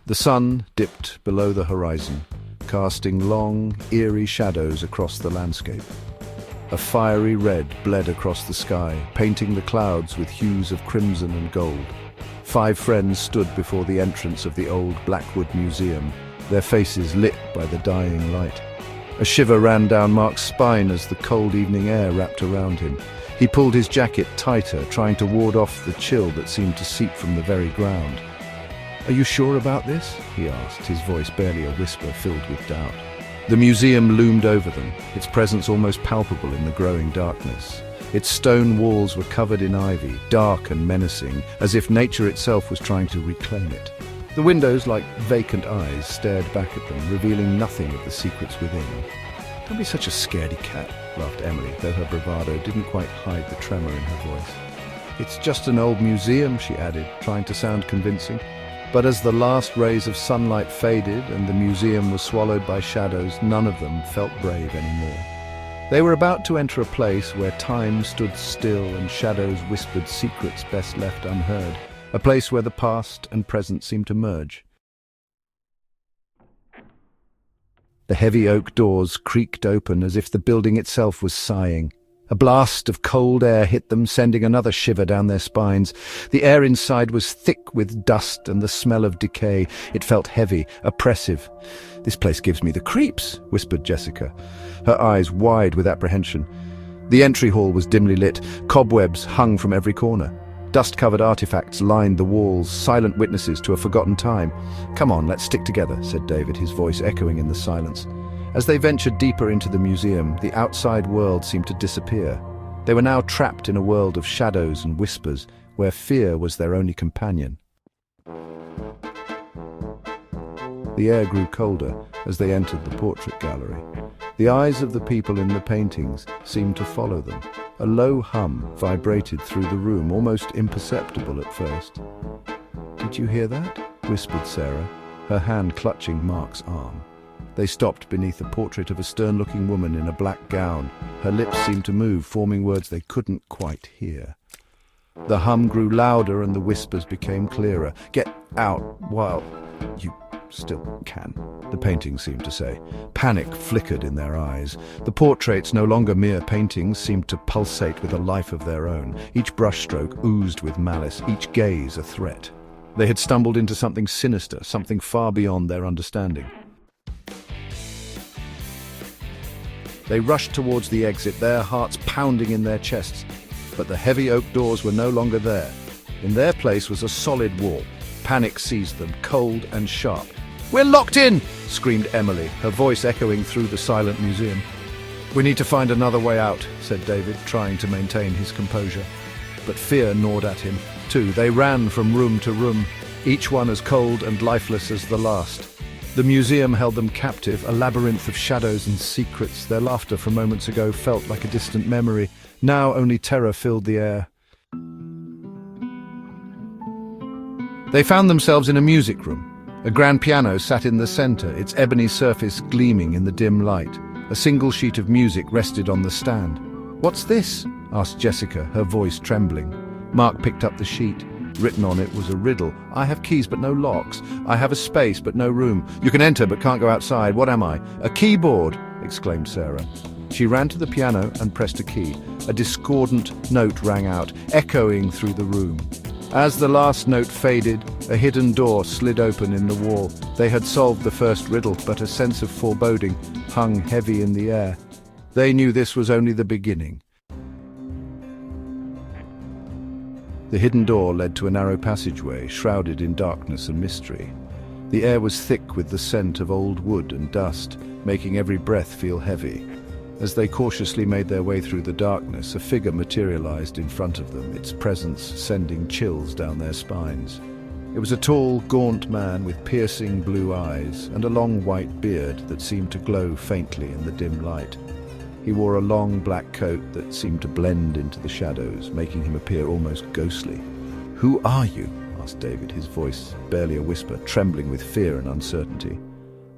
The sun dipped below the horizon, casting long, eerie shadows across the landscape. A fiery red bled across the sky, painting the clouds with hues of crimson and gold. 5 friends stood before the entrance of the old Blackwood Museum, their faces lit by the dying light. A shiver ran down Mark's spine as the cold evening air wrapped around him. He pulled his jacket tighter, trying to ward off the chill that seemed to seep from the very ground. "Are you sure about this?" he asked, his voice barely a whisper filled with doubt. The museum loomed over them, its presence almost palpable in the growing darkness. Its stone walls were covered in ivy, dark and menacing, as if nature itself was trying to reclaim it. The windows, like vacant eyes, stared back at them, revealing nothing of the secrets within. "Don't be such a scaredy cat," laughed Emily, though her bravado didn't quite hide the tremor in her voice. "It's just an old museum," she added, trying to sound convincing. But as the last rays of sunlight faded and the museum was swallowed by shadows, none of them felt brave anymore. They were about to enter a place where time stood still and shadows whispered secrets best left unheard, a place where the past and present seemed to merge. The heavy oak doors creaked open as if the building itself was sighing. A blast of cold air hit them, sending another shiver down their spines. The air inside was thick with dust and the smell of decay. It felt heavy, oppressive. "This place gives me the creeps," whispered Jessica, her eyes wide with apprehension. The entry hall was dimly lit. Cobwebs hung from every corner. Dust-covered artifacts lined the walls, silent witnesses to a forgotten time. "Come on, let's stick together," said David, his voice echoing in the silence. As they ventured deeper into the museum, the outside world seemed to disappear. They were now trapped in a world of shadows and whispers, where fear was their only companion. The air grew colder as they entered the portrait gallery. The eyes of the people in the paintings seemed to follow them. A low hum vibrated through the room, almost imperceptible at first. "Did you hear that?" whispered Sarah, her hand clutching Mark's arm. They stopped beneath a portrait of a stern-looking woman in a black gown. Her lips seemed to move, forming words they couldn't quite hear. The hum grew louder and the whispers became clearer. "Get out while you still can," the paintings seemed to say. Panic flickered in their eyes. The portraits, no longer mere paintings, seemed to pulsate with a life of their own. Each brushstroke oozed with malice, each gaze a threat. They had stumbled into something sinister, something far beyond their understanding. They rushed towards the exit, their hearts pounding in their chests. But the heavy oak doors were no longer there. In their place was a solid wall. Panic seized them, cold and sharp. "We're locked in!" screamed Emily, her voice echoing through the silent museum. "We need to find another way out," said David, trying to maintain his composure. But fear gnawed at him, too. They ran from room to room, each one as cold and lifeless as the last. The museum held them captive, a labyrinth of shadows and secrets. Their laughter from moments ago felt like a distant memory. Now only terror filled the air. They found themselves in a music room. A grand piano sat in the center, its ebony surface gleaming in the dim light. A single sheet of music rested on the stand. "What's this?" asked Jessica, her voice trembling. Mark picked up the sheet. Written on it was a riddle. "I have keys but no locks. I have a space but no room. You can enter but can't go outside. What am I?" "A keyboard!" exclaimed Sarah. She ran to the piano and pressed a key. A discordant note rang out, echoing through the room. As the last note faded, a hidden door slid open in the wall. They had solved the first riddle, but a sense of foreboding hung heavy in the air. They knew this was only the beginning. The hidden door led to a narrow passageway, shrouded in darkness and mystery. The air was thick with the scent of old wood and dust, making every breath feel heavy. As they cautiously made their way through the darkness, a figure materialized in front of them, its presence sending chills down their spines. It was a tall, gaunt man with piercing blue eyes and a long white beard that seemed to glow faintly in the dim light. He wore a long black coat that seemed to blend into the shadows, making him appear almost ghostly. "Who are you?" asked David, his voice barely a whisper, trembling with fear and uncertainty.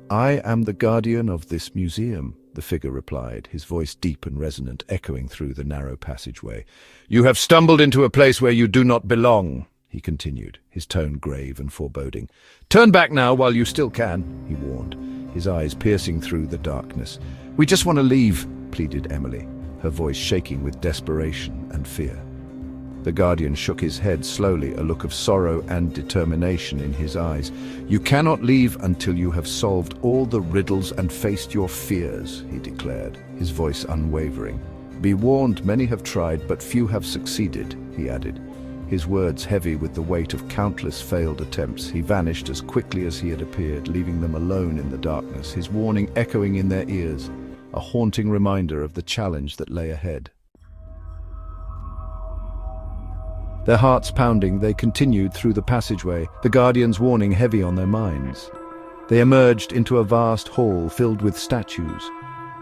"I am the guardian of this museum," the figure replied, his voice deep and resonant, echoing through the narrow passageway. "You have stumbled into a place where you do not belong," he continued, his tone grave and foreboding. "Turn back now while you still can," he warned, his eyes piercing through the darkness. "We just want to leave," pleaded Emily, her voice shaking with desperation and fear. The guardian shook his head slowly, a look of sorrow and determination in his eyes. "You cannot leave until you have solved all the riddles and faced your fears," he declared, his voice unwavering. "Be warned, many have tried, but few have succeeded," he added, his words heavy with the weight of countless failed attempts. He vanished as quickly as he had appeared, leaving them alone in the darkness, his warning echoing in their ears, a haunting reminder of the challenge that lay ahead. Their hearts pounding, they continued through the passageway, the guardian's warning heavy on their minds. They emerged into a vast hall filled with statues.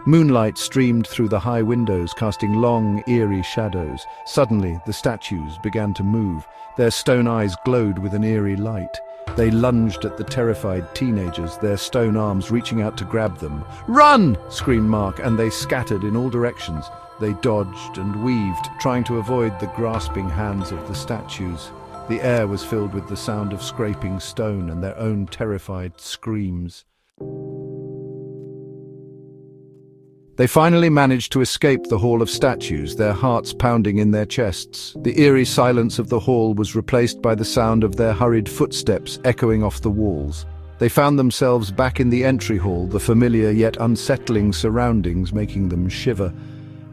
Moonlight streamed through the high windows, casting long, eerie shadows. Suddenly, the statues began to move. Their stone eyes glowed with an eerie light. They lunged at the terrified teenagers, their stone arms reaching out to grab them. "Run!" screamed Mark, and they scattered in all directions. They dodged and weaved, trying to avoid the grasping hands of the statues. The air was filled with the sound of scraping stone and their own terrified screams. They finally managed to escape the hall of statues, their hearts pounding in their chests. The eerie silence of the hall was replaced by the sound of their hurried footsteps echoing off the walls. They found themselves back in the entry hall, the familiar yet unsettling surroundings making them shiver.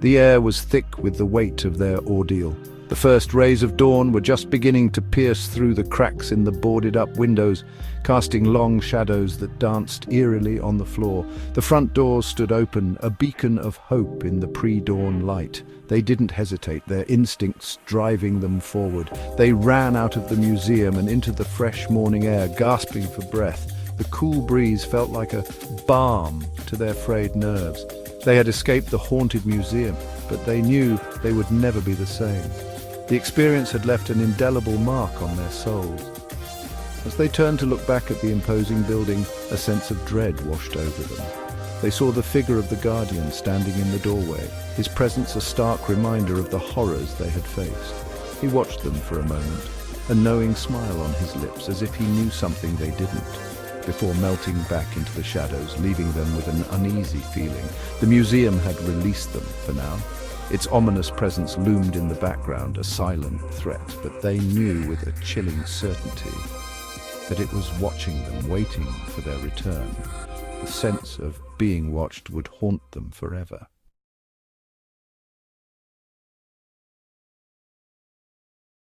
The air was thick with the weight of their ordeal. The first rays of dawn were just beginning to pierce through the cracks in the boarded-up windows, casting long shadows that danced eerily on the floor. The front doors stood open, a beacon of hope in the pre-dawn light. They didn't hesitate, their instincts driving them forward. They ran out of the museum and into the fresh morning air, gasping for breath. The cool breeze felt like a balm to their frayed nerves. They had escaped the haunted museum, but they knew they would never be the same. The experience had left an indelible mark on their souls. As they turned to look back at the imposing building, a sense of dread washed over them. They saw the figure of the guardian standing in the doorway, his presence a stark reminder of the horrors they had faced. He watched them for a moment, a knowing smile on his lips, as if he knew something they didn't, before melting back into the shadows, leaving them with an uneasy feeling. The museum had released them for now. Its ominous presence loomed in the background, a silent threat, but they knew with a chilling certainty that it was watching them, waiting for their return. The sense of being watched would haunt them forever.